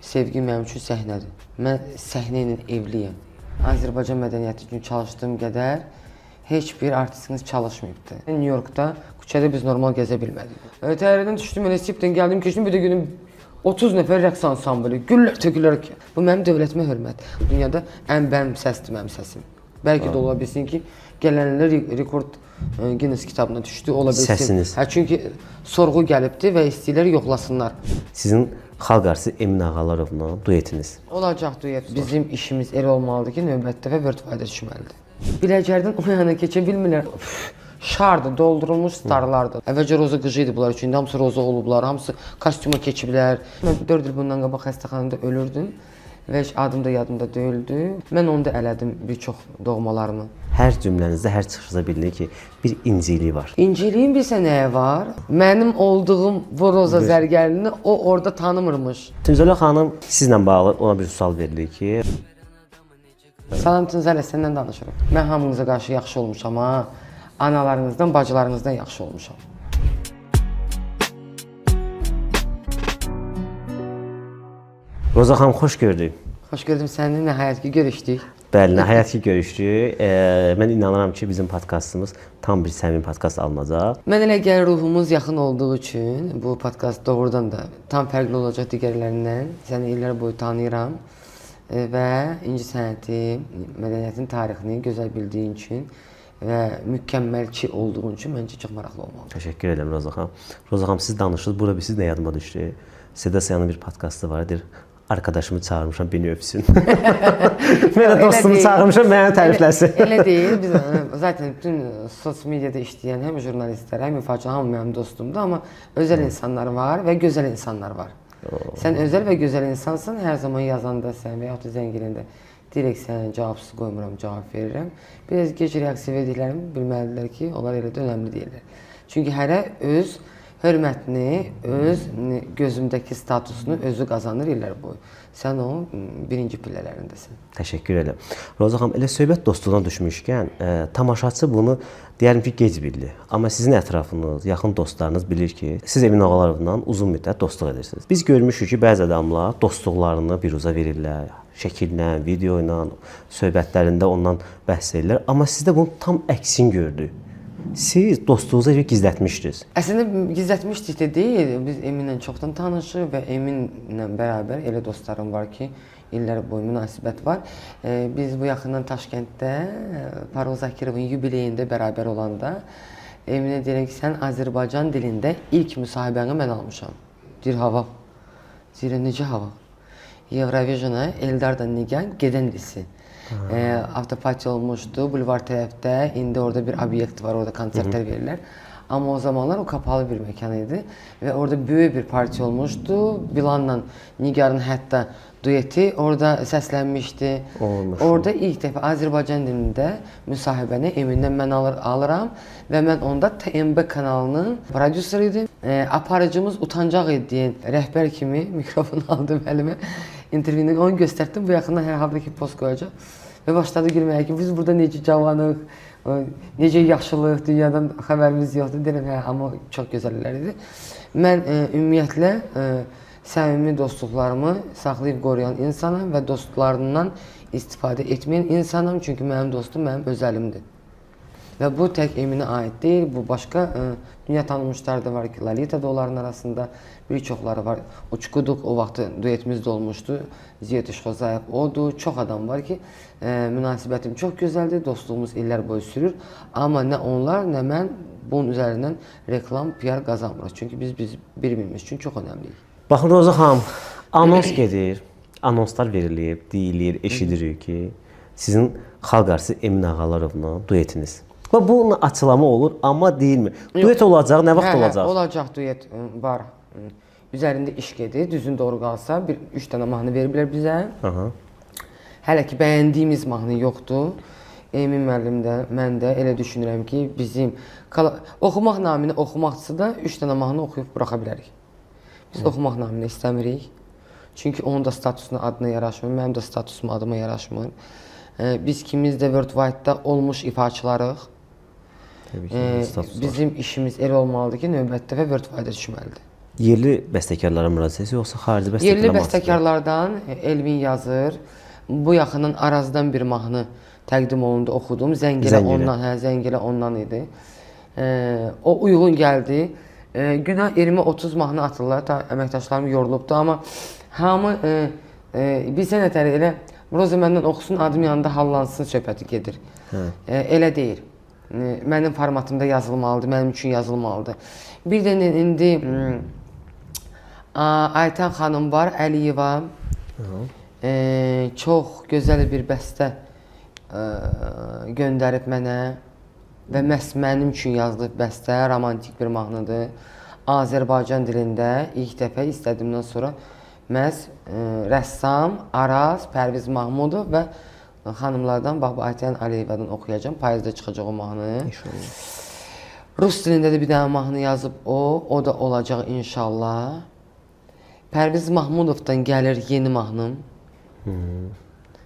Sevgi mənim üçün səhnədir. Mən səhnə ilə evliyəm. Azərbaycan mədəniyyəti üçün çalışdığım qədər heç bir artistimiz çalışmayıbdı. New Yorkda küçədə biz normal gəzə bilmədik. Təyyarədən düşdüm, elə sipdən gəldim, keçdim, bir də günüm 30 nəfər rəqs ansamblı, güllər tökülər ki. Bu mənim dövlətimə hörmət. Dünyada ən bənim səsdir mənim səsim. Bəlkə də ola bilsin ki, gələnlər rekord Guinness kitabına düşdü, ola bilsin. Səsiniz. Çünki sorğu gəlibdi və istəyirlər yoxlasınlar. Sizin xalq artisti Emin Ağalarovla duetiniz. Olacaq duet. Bizim işimiz elə olmalıdır ki, növbətdə və Worldwide düşməlidir. Biləcərdən o yana keçə bilmirlər. Şardır, doldurulmuş starlardır. Əvvəlcə Roza qıcı idi bunlar üçün, hamısı Roza olublar, hamısı kostyuma keçiblər. Mən 4 il bundan qabaq xəstəxanada ölürdüm və heç adım da yadımda deyildi. Mən onu da elədim bir çox doğmalarımı. Hər cümlənizdə, hər çıxışınızda bilinir ki, bir inciliyi var. İnciliyin bilsə nəyə var? Mənim olduğum bu Roza zərgərini o orada tanımırmış. Tünzələ xanım, sizlə bağlı ona bir sual verilir ki... Salam Tünzələ, səndən danışırım. Mən hamınıza qarşı yaxşı olmuşam ha. Analarınızdan, bacılarınızdan yaxşı olmuşam. Roza xanım, xoş gördük. Xoş gördüm səni, nəhayət ki görüşdük. Bəli, nəhayət ki görüşdük. Mən inanıram ki, bizim podkastımız tam bir səmimi podkast alınacaq. Mən elə gəlir ruhumuz yaxın olduğu üçün bu podkast doğrudan da tam fərqli olacaq digərlərindən. Səni illər boyu tanıyıram və incəsənəti, mədəniyyətin tarixini gözəl bildiyin üçün və mükəmməlçi olduğun üçün məncə çox maraqlı olmalıdır. Təşəkkür edirəm Roza xanım. Roza xanım, siz danışdınız, burada siz nə yadıma düşdü? Seda Sayanın bir podkastı var, deyir, arkadaşımı çağırmışam, beni öpsün. Mən də dostumu çağırmışam, mənə tərifləsin. Elə deyil, biz zaten bütün sosial mediada işləyən həm jurnalistlər, həm ifaçılar, hamı mənim dostumdur, amma özəl insanlar var və gözəl insanlar var. Sən özəl və gözəl insansan, hər zaman yazanda sən və yaxud da zəngilində direkt sənə cavabsız qoymuram, cavab verirəm. Biraz gec reaksiya verdiklərimi bilməlidirlər ki, onlar elə də önəmli deyirlər. Çünki hərə öz hörmətini, öz gözümdəki statusunu özü qazanır illər boyu. Sən o birinci pillələrindəsən. Təşəkkür edirəm. Roza xanım, elə söhbət dostluğuna düşmüşkən, tamaşaçı bunu deyərim ki, gec bildi. Amma sizin ətrafınız, yaxın dostlarınız bilir ki, siz Emin Ağalarovla uzun müddət dostluq edirsiniz. Biz görmüşük ki, bəzi adamlar dostluqlarını biruza verirlər, şəkillə, video ilə, söhbətlərində ondan bəhs edirlər. Amma sizdə bunu tam əksin gördük. Siz dostluğunuzu gizlətmişdiniz. Əslində gizlətmişdik də deyil. Biz Eminlə çoxdan tanışıq və Eminlə bərabər elə dostlarım var ki, illər boyu münasibət var. Biz bu yaxından Daşkənddə Parul Zakirovun yubileyində bərabər olanda Eminə deyirəm ki, sən Azərbaycan dilində ilk müsahibəni mən almışam. Deyir, hava. Deyirəm, necə hava? Eurovision'a Eldar'dan Nigan gedən dilsi. Avtopati olmuşdu, bulvar tərəfdə, indi orada bir obyekt var, orada konsertlər verirlər. Amma o zamanlar o kapalı bir məkan idi və orada böyük bir partiya olmuşdu. Bilanla Nigarın hətta dueti orada səslənmişdi. Orada ilk dəfə Azərbaycan dilində müsahibəni Emin'dən mən alıram və mən onda TMB kanalının prodüseri idim. Aparıcımız utancaq idi deyən rəhbər kimi mikrofonu aldım əlimə. İntervyunu onu göstərdim, bu yaxından hər halda ki post qoyacaq. Və başladı gülməyə ki, biz burada necə cavanıq, necə yaxşılıq, dünyadan xəbərimiz yoxdur, deyirəm, hə, amma çox gözəllər idi. Mən ümumiyyətlə səmimi dostluqlarımı saxlayıb qoruyan insanam və dostlarından istifadə etməyən insanam, çünki mənim dostum mənim özəlimdir. Və bu tək Eminə aid deyil, bu başqa dünya tanınmışlar da var ki, Lalita da onların arasında bir çoxları var. Uçquduq, o vaxtı duetimiz də olmuşdu, Ziyad İşxozayev odur, çox adam var ki, münasibətim çox gözəldir, dostluğumuz illər boyu sürür. Amma nə onlar, nə mən bunun üzərindən reklam, PR qazanmırıq. Çünki biz bir-birimiz üçün çox önəmliyik. Baxın Roza xanım, anons gedir, anonslar verilib, deyilir, eşidirik ki, sizin xalq artisti Emin Ağalarovla duetiniz. Və bunun açılama olur, amma deyilmir. Duet olacaq, nə vaxt olacaq? Olacaq, duet var. Üzərində iş gedir, düzün doğru qalsa, 3 dənə mahnı veriblər bizə. Hələ ki, bəyəndiyimiz mahnı yoxdur. Emin müəllim də, mən də elə düşünürəm ki, bizim oxumaq naminə oxumaqçısı da 3 dənə mahnı oxuyub buraxa bilərik. Biz oxumaq naminə istəmirik. Çünki onun da statusuna, adına yaraşmır, mənim də statusuma, adıma yaraşmır. Biz ikimiz də Worldwide-da olmuş ifaçılarıq. Bizim işimiz elə olmalıdır ki, növbətdə və Worldwide-da düşməlidir. Yerli bəstəkarlara müraciət yoxsa xarici Yerli bəstəkarlara? bəstəkarlardan Elvin Yazır, bu yaxının Arazdan bir mahnı təqdim olundu, oxudum. Zəngilə ondan idi. O uyğun gəldi. Günə 20-30 mahnı atırlar. Əməkdaşlarım yorulubdu, amma hamı bizə nətər elə Roza məndən oxusun, adım yanında hallansın söhbəti gedir. Elə deyil. Mənim formatımda yazılmalıdır, mənim üçün yazılmalıdır. Bir də indi Aytan xanım var, Əliyeva. Çox gözəl bir bəstə göndərib mənə və məhz mənim üçün yazdığı bəstə romantik bir mahnıdır. Azərbaycan dilində ilk dəfə istədiyimdən sonra məhz rəssam Araz, Pərviz Mahmudov və xanımlardan bax bu Aytan Əliyevadan oxuyacağam. Payızda çıxacaq o mahnı. İnşallah. Rus dilində də bir dənə mahnı yazıb o da olacaq inşallah. Pərviz Mahmudovdan gəlir yeni mahnım.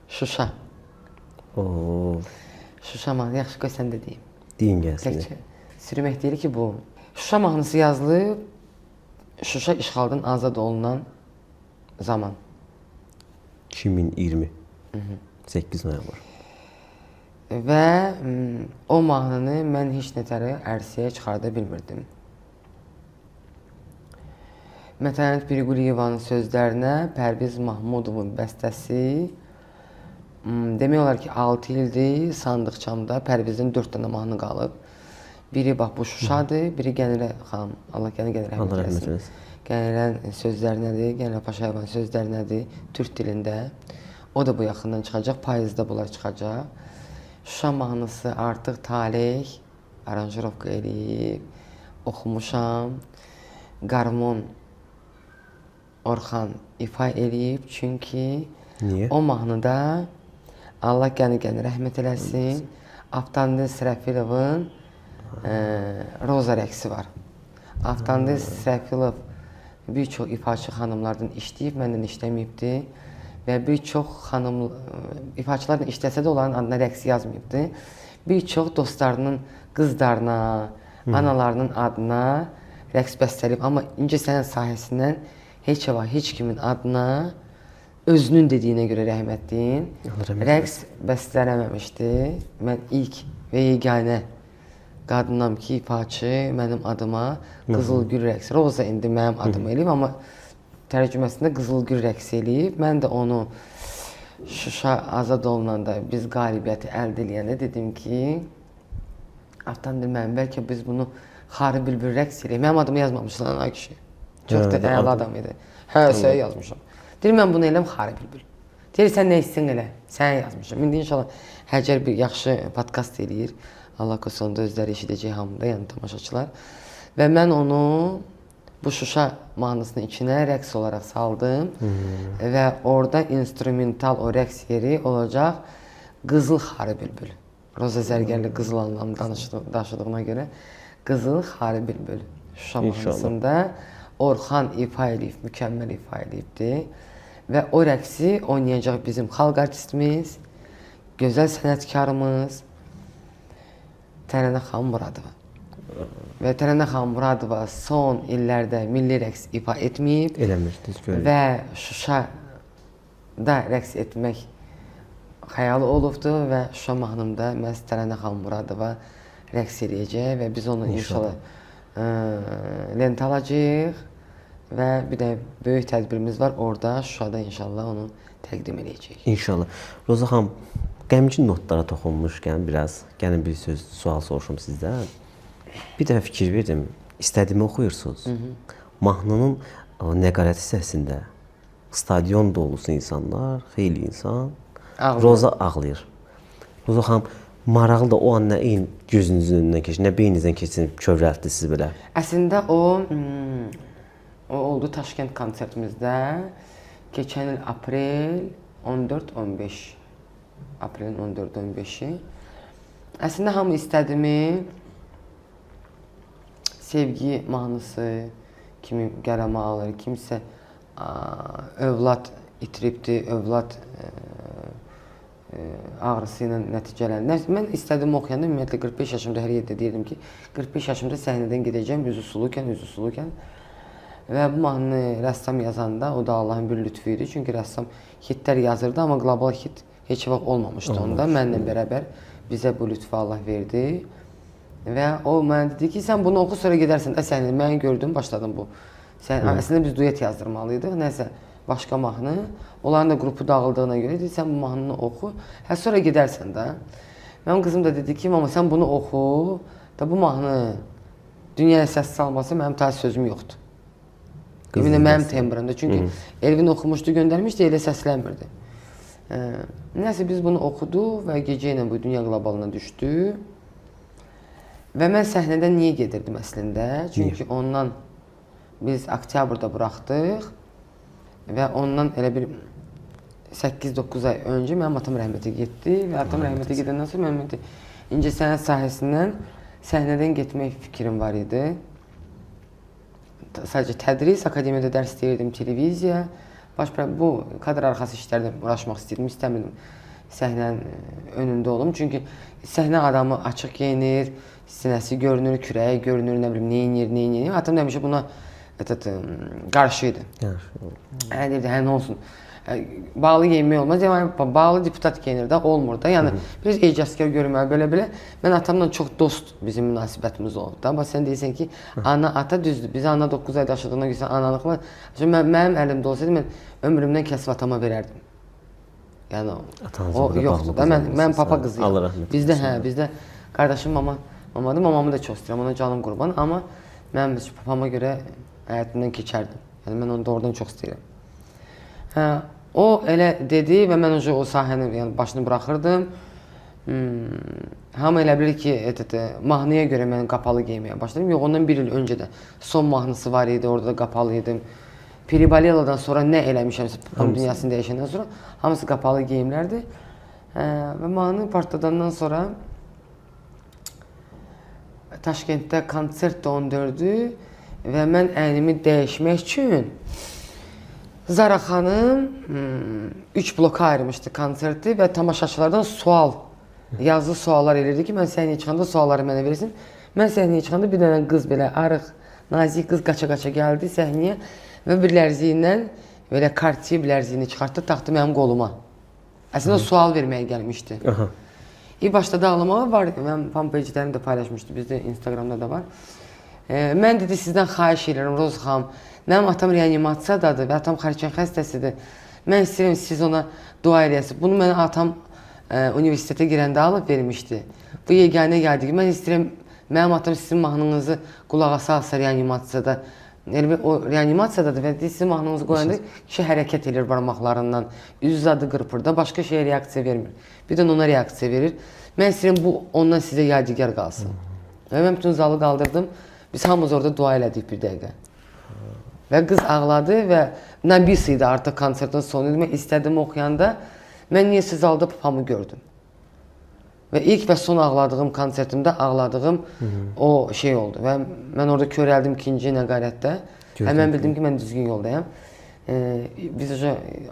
Şuşa. Şuşa mahnı, yaxşı qoy sən də deyim. Deyin gəlsin. Təkcə sürmək deyil ki bu. Şuşa mahnısı yazılıb, Şuşa işğaldan azad olunan zaman. 2020. 8 noyabr. Və o mahnını mən heç nətərə ərsəyə çıxarda bilmirdim. Mətənət Pirquliyevanın sözlərinə Pərviz Mahmudovun bəstəsi demək olar ki 6 ildir sandıqçamda Pərvizin 4 dənə mahnı qalıb. Biri bax bu Şuşadır, biri Gənilə xanım, Allah Gənilə rəhmət eləsin. Gənilənin sözlərinədir, Gənilə Paşayevanın sözlərinədir, türk dilində. O da bu yaxından çıxacaq, payızda bunlar çıxacaq. Şuşa mahnısı artıq Taleh aranjirovka eləyib, oxumuşam. Qarmon Orxan ifa eləyib, çünki o mahnıda Allah Gəni rəhmət eləsin, Avtandil Sərəfilovun Roza rəqsi var. Avtandil Sərəfilov bir çox ifaçı xanımlardan işləyib, məndən işləməyibdi. Və bir çox ifaçılarla işləsə də onların adına rəqs yazmayıbdı. Bir çox dostlarının qızlarına, analarının adına rəqs bəstələyib. Amma incə sənət sahəsindən heç kimin adına özünün dediyinə görə rəhmətliyin rəqs bəstələməmişdi. Mən ilk və yeganə qadınam ki, ifaçı mənim adıma Qızılgül rəqsi. Roza indi mənim adıma eləyib, amma tərcüməsində Qızılgül rəqs eləyib. Mən də onu Şuşa azad olunanda biz qalibiyyəti əldə eləyəndə dedim ki, Avtandil mənim, bəlkə biz bunu Xarı Bülbül rəqs eləyib. Mənim adımı yazmamışlar ana kişi. Çox da əla adam idi. Səyə yazmışam. Deyir, mən bunu eləm Xarı Bülbül. Deyir, sən nə istəyirsən elə? Sənə yazmışam. İndi inşallah Həcər bir yaxşı podkast eləyir. Allah qosununda özləri eşidəcək hamıda, yəni tamaşaçılar. Və mən onu bu Şuşa mahnısının içinə rəqs olaraq saldım və orada instrumental o rəqs yeri olacaq Qızıl Xarı Bülbül. Roza Zərgərli qızıl anlamı daşıdığına görə Qızıl Xarı Bülbül Şuşa mahnısında Orxan ifa eləyib, mükəmməl ifa eləyibdir. Və o rəqsi oynayacaq bizim xalq artistimiz, gözəl sənətkarımız Tərənə xanım Muradova. Və Tərənə xanım Muradova son illərdə milli rəqs ifa etməyib və Şuşada rəqs etmək xəyalı olubdur və Şuşa mahnımda məhz Tərənə xanım Muradova rəqs eləyəcək və biz onu inşallah lent alacağıq və bir də böyük tədbirimiz var orada Şuşada inşallah onu təqdim eləyəcəyik. İnşallah. Roza xanım, qəmgin notlara toxunmuşkən biraz, gəlin bir sual soruşum sizdən. Bir dəfə fikir verdim, istədiyimi oxuyursunuz. Mahnının nəqarət hissəsində stadion dolusu insanlar, xeyli insan, Roza ağlayır. Roza xanım, maraqlı da o an nə gözünüzün önündən keçir, nə beyninizdən keçir, kövrəltdi sizi belə? Əslində o oldu Daşkənd konsertimizdə keçən il aprel 14-15. Aprelin 14-15-i. Əslində hamı istədimi sevgi mahnısı kimi qələmə alır, kimsə övlad itiribdir, övlad ağrısı ilə nəticələnir. Mən istədiyimi oxuyanda ümumiyyətlə 45 yaşımda hər yerdə deyirdim ki, 45 yaşımda səhnədən gedəcəm, üzü sulukən. Və bu mahnını rəssam yazanda, o da Allahın bir lütfu idi. Çünki rəssam hitlər yazırdı, amma qlobal hit heç vaxt olmamışdı onda. Mənlə bərabər bizə bu lütfu Allah verdi. Və o mənə dedi ki, sən bunu oxu, sonra gedərsən də səhnədə. Mən gördüm, başladım bu. Əslində biz duet yazdırmalıydıq, nəsə başqa mahnı. Onların da qrupu dağıldığına görə dedi, sən bu mahnını oxu, sonra gedərsən də. Mənim qızım da dedi ki, mama sən bunu oxu, da bu mahnı dünyaya səs salması mənim tə sözüm yoxdur. Eminəm mənim tembrimdə, çünki Elvin oxumuşdu, göndərmişdi, elə səslənmirdi. Nəsə biz bunu oxuduq və gecə ilə bu dünya qlobalına düşdü. Və mən səhnədən niyə gedirdim əslində? Çünki ondan biz oktyabrda buraxdıq və ondan elə bir 8-9 ay öncə mənim atam rəhmətə getdi və atam rəhmətə gedəndən sonra mənim incəsənət sahəsindən səhnədən getmək fikrim var idi. Sadəcə tədris, akademiyada dərs deyirdim, televiziya. Bu kadr arxası işlərdə uğraşmaq istəyirdim, istəmirdim səhnənin önündə olum. Çünki səhnə adamı açıq geyinir, sinəsi görünür, kürəyi görünür, nə bilim, neyinir. Atam da həmişə buna qarşı idi. Deyirdi, nə olsun, bağlı geyinmək olmaz. Yəni, bağlı deputat geyinir də, olmur da. Yəni, biz ecazkar görünməli, belə-belə. Mən atamla çox dost bizim münasibətimiz oldu da. Amma sən deyirsən ki, ana, ata düzdür. Biz ana 9 ayda yaşadığına görsən, analıqla. Mənim əlimdə olsaydı, mən ömrümdən kəsib atama verərdim. Yəni, o yoxdur da. Mən papa qızıyım. Bizdə qardaşım mamadır. Mamamı da çox istəyirəm, ona canım qurban. Amma mənim papama görə həyatımdan keçərdim. Yəni, mən onu doğrudan çox istəyirəm. O elə dedi və mən o sahənin başını buraxırdım. Hamı elə bilir ki, mahnıya görə mən qapalı geyməyə başladım. Yox, ondan bir il öncə də son mahnısı var idi, orada da qapalı idim. Peribaleladan sonra nə eləmişəmsə, dünyasını dəyişəndən sonra hamısı qapalı geyimlərdir. Və mahnı partladandan sonra Taşkentdə konsert də 14-dü və mən əynimi dəyişmək üçün Zara xanım 3 bloka ayırmışdı konserti və tamaşaçılardan yazılı suallar elirdi ki, mən səhnəyə çıxanda sualları mənə verirsin. Mən səhnəyə çıxanda bir dənə qız belə arıq, nazik qız qaça-qaça gəldi səhnəyə və bir lərziyi ilə belə Cartier bir lərziyini çıxartdı, taxtı mənim qoluma. Əslində sual verməyə gəlmişdi. İlk başda ağlamağa var, mən fanpage-lərini də paylaşmışdı, bizdə Instagramda da var. Mən dedi, sizdən xahiş edirəm, Roz xanım, mənim atam reanimasiyadadır və atam xərçən xəstəsidir. Mən istəyirəm, siz ona dua edəsiniz. Bunu mənə atam universitetə girəndə alıb vermişdi. Bu yeganə gəldi ki, mən istəyirəm, mənim atam sizin mahnınızı qulağa salsa reanimasiyada. O reanimasiyadadır və sizin mahnınızı qoyanda kişi hərəkət edir barmaqlarından, üz zadı qırpır da, başqa şeyə reaksiya vermir. Bir də ona reaksiya verir. Mən istəyirəm, bu ondan sizə yadigar qalsın. Və mən bütün zalı qaldırdım. Biz hamımız orada dua elədik bir dəqiqə. Və qız ağladı və nabis idi artıq konsertin sonu idi. Mən istədim oxuyanda, mən niyəsə zalda papamı gördüm. Və ilk və son ağladığım konsertimdə ağladığım o şey oldu. Və mən orada körəldim ikinci nəqarətdə. Həmən bildim ki, mən düzgün yoldayam. Biz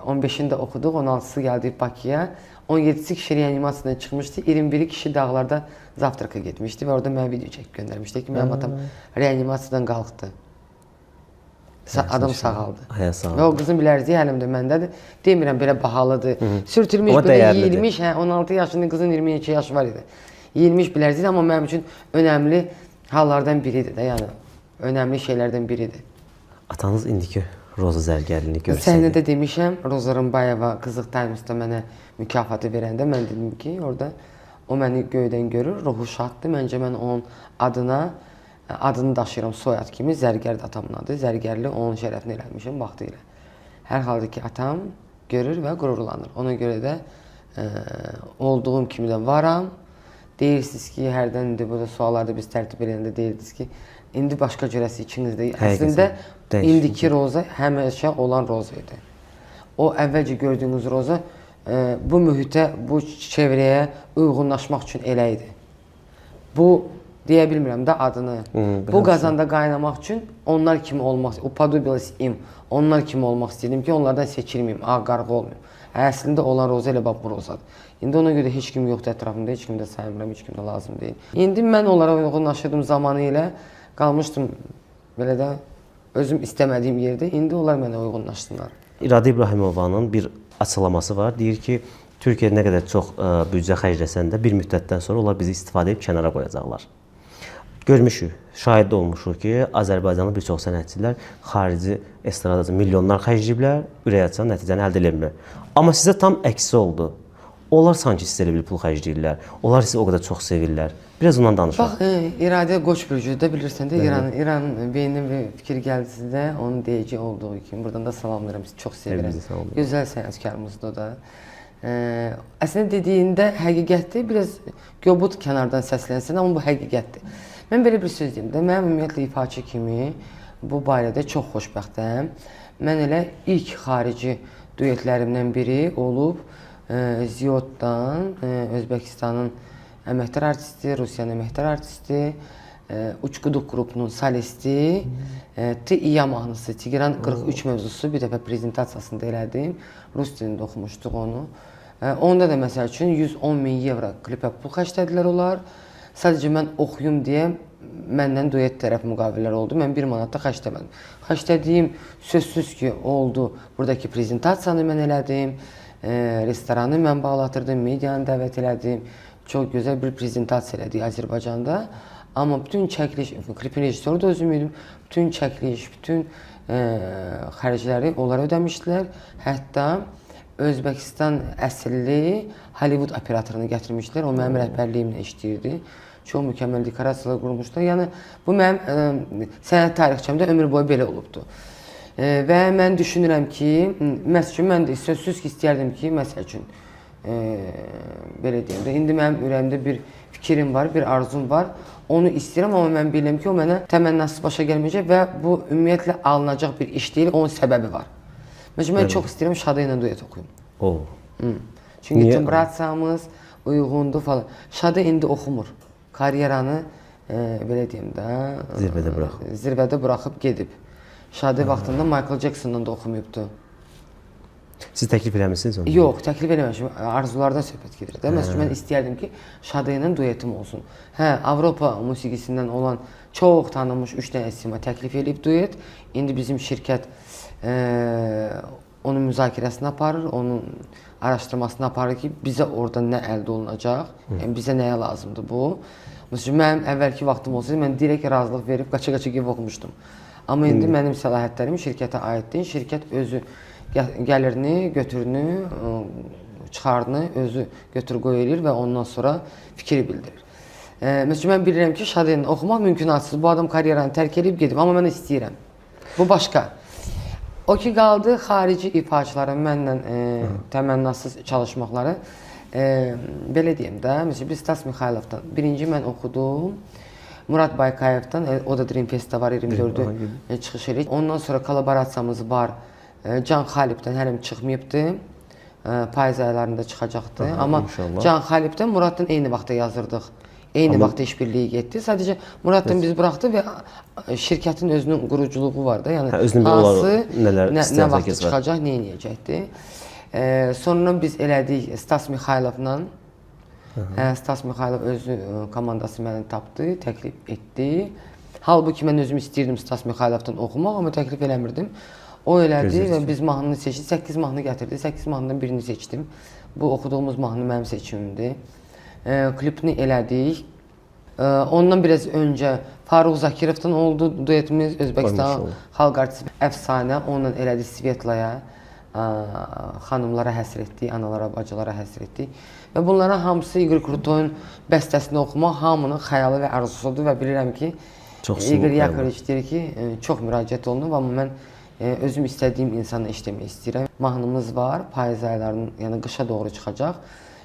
15-ində oxuduq, 16-sı gəldik Bakıya. 17-si kişi reanimasiyadan çıxmışdı, 21-i kişi dağlarda zavtraka getmişdi və orada mənə video çəkib göndərmişdi ki, mənim atam reanimasiyadan qalxdı. Adam sağaldı. Və o qızın bilərziyi əlimdə məndədir. Demirəm, belə bahalıdır. Sürtülmüş, belə yiyilmiş, 16 yaşında qızın 22 yaşı var idi. Yiyilmiş bilərziyi, amma mənim üçün önəmli hallardan biridir də, yəni önəmli şeylərdən biridir. Atanız indiki Roza Zərgərlini görsəydi. Səhnədə demişəm, Roza Rımbayeva Qızıq Times'da mənə mükafatı verəndə mən dedim ki, orada o məni göydən görür, ruhu şaddır. Məncə mən onun adını daşıyıram soyad kimi, Zərgər də atamın adı. Zərgərli onun şərəfini eləmişəm vaxtı ilə. Hər halda ki, atam görür və qürurlanır. Ona görə də olduğum kimi də varam. Deyirsiniz ki, hərdən indi burada suallarda biz tərtib edəndə deyirdiniz ki, indi başqa cürəsi ikinizdə. Əslində, indiki Roza həmişə olan Roza idi. O əvvəlcə gördüyünüz Roza bu mühitə, bu çevrəyə uyğunlaşmaq üçün elə idi. Bu, deyə bilmirəm də adını. Bu qazanda qaynamaq üçün onlar kimi olmaq, upadubilas im, onlar kimi olmaq istəyirdim ki, onlardan seçilməyim, qarğı olmayım. Əslində olan Roza elə bax bu Rozadır. İndi ona görə heç kim yoxdur ətrafımda, heç kim də saymıram, heç kim də lazım deyil. İndi mən onlara uyğunlaşırdım zamanı ilə, qalmışdım belə də özüm istəmədiyim yerdə indi onlar mənə uyğunlaşdılar. İradə İbrahimovanın bir açıqlaması var. Deyir ki, Türkiyə nə qədər çox büdcə xərcləsən də bir müddətdən sonra onlar bizi istifadə edib kənara qoyacaqlar. Görmüşük, şahid olmuşuq ki, Azərbaycanlı bir çox sənətçilər xarici estradada milyonlar xərcləyiblər, ürək açan nəticəni əldə ediblər. Amma sizə tam əksi oldu. Onlar sanki sizə elə bir pul xərcləyirlər. Onlar sizi o qədər çox sevirlər. Biraz ondan danışaq. Bax, İradə Qoç bürcüdə bilirsən də İran beyninə bir fikir gəldi sizdə, onun deyəcək olduğu kimi. Buradan da salamlayıram, sizi çox sevirəm. Gözəl sənətkarımızdır o da. Əslində dediyində həqiqətdir, biraz göbut kənardan səslənsən, amma bu həqiqətdir. Mən belə bir söz deyim də, mən ümumiyyətlə ifaçı kimi bu barədə çox xoşbəxtəm. Mən elə ilk xarici duetlərimdən biri olub Ziyoddan, Özbəkistanın əməkdar artisti, Rusiyanın əməkdar artisti, Uçquduq qrupunun solisti, T.İya mahnısı, Tigran 43 mövzusu bir dəfə prezentasiyasında elədim. Rus dilində oxumuşduq onu. Onda da məsəl üçün 110.000 evro klipə pul xərclədilər onlar. Sadəcə mən oxuyum deyə məndən duet tərəf müqavilələr oldu. Mən 1 manat da xərcləmədim. Xərclədiyim sözsüz ki, oldu. Buradakı prezentasiyanı mən elədim. Restoranı mən bağlatırdım, medianı dəvət elədim. Çox gözəl bir prezentasiya elədik Azərbaycanda. Amma bütün çəkiliş, klipin rejissoru da özüm idim. Bütün çəkiliş, bütün xərcləri onlara ödəmişdilər. Hətta Özbəkistan əsilli Hollywood operatorunu gətirmişdilər. O mənim rəhbərliyimlə işləyirdi. Çox mükəmməl dekorasiyalar qurmuşlar. Yəni bu mənim sənət tarixçəmdə ömür boyu belə olubdu. Və mən düşünürəm ki, məsəl üçün mən də sözsüz ki, istəyərdim ki, məsəl üçün belə deyim də, indi mənim ürəyimdə bir fikrim var, bir arzum var. Onu istəyirəm, amma mən bilirəm ki, o mənə təmənnası başa gəlməyəcək və bu ümumiyyətlə alınacaq bir iş deyil, onun səbəbi var. Məsələn, mən çox istəyirəm Şadə ilə duet oxuyum. Çünki tembrasiyamız uyğundur falan. Şadə indi oxumur. Karyeranı, belə deyim də, zirvədə buraxıb gedib. Şadə vaxtında Michael Jackson'dan da oxumayıbdı. Siz təklif eləmişsiniz onu? Yox, təklif eləməmişim. Arzulardan söhbət gedir də. Məsələn, mən istəyərdim ki, Şadə ilə duetim olsun. Hə, Avropa musiqisindən olan çox tanınmış 3 dənə sima təklif edib duet. İndi bizim şirkət onun müzakirəsini aparır, onun araşdırmasını aparır ki, bizə orada nə əldə olunacaq, yəni bizə nəyə lazımdır bu. Məsələn, mənim əvvəlki vaxtım olsaydı, mən direkt razılıq verib qaça-qaça gedib oxumuşdum. Amma indi mənim səlahiyyətlərim şirkətə aiddir. Şirkət özü gəlirini, götürünü, çıxarını özü götür-qoy edir və ondan sonra fikir bildirir. Məsələn, mən bilirəm ki, Şadə ilə oxumaq mümkünatsız. Bu adam karyeranı tərk edib gedib, amma mən istəyirəm. Bu başqa. O ki, qaldı xarici ifaçıların mənlə təmənnasız çalışmaqları. Belə deyim də, məsələn, biz Stas Mixaylovdan birinci mən oxudum. Murad Baykayevdan, o da Dream Fest'də var, 24'ü çıxış edir. Ondan sonra kolaborasiyamız var. Can Xalibdən hələ çıxmayıbdı. Payız aylarında çıxacaqdı. Amma Can Xalibdən Muraddan eyni vaxtda yazırdıq. Eyni vaxtda işbirliyi getdi. Sadəcə Muraddan biz buraxdı və şirkətin özünün quruculuğu var da. Yəni hansı, nə vaxtda çıxacaq, nə edəcəkdi. Sonra biz elədik Stas Mixaylovla. Stas Mixaylov özü komandası məni tapdı, təklif etdi. Halbuki mən özüm istəyirdim Stas Mixaylovdan oxumaq, amma təklif eləmirdim. O elədi və biz mahnını seçdik. 8 mahnı gətirdi. 8 mahnıdan birini seçdim. Bu oxuduğumuz mahnı mənim seçimimdir. Klipini elədik. Ondan biraz öncə Farux Zakirovdan oldu duetimiz. Özbəkistan xalq artisti əfsanə. Onunla elədik Svetlaya. Xanımlara həsr etdik, analara, bacılara həsr etdik. Və bunların hamısı Igor Krutoy'un bəstəsini oxumaq hamının xəyalı və arzusudur və bilirəm ki, Igor Yakoviç deyir ki, çox müraciət olunub, amma mən özüm istədiyim insanla işləmək istəyirəm. Mahnımız var, payız aylarının, yəni qışa doğru çıxacaq.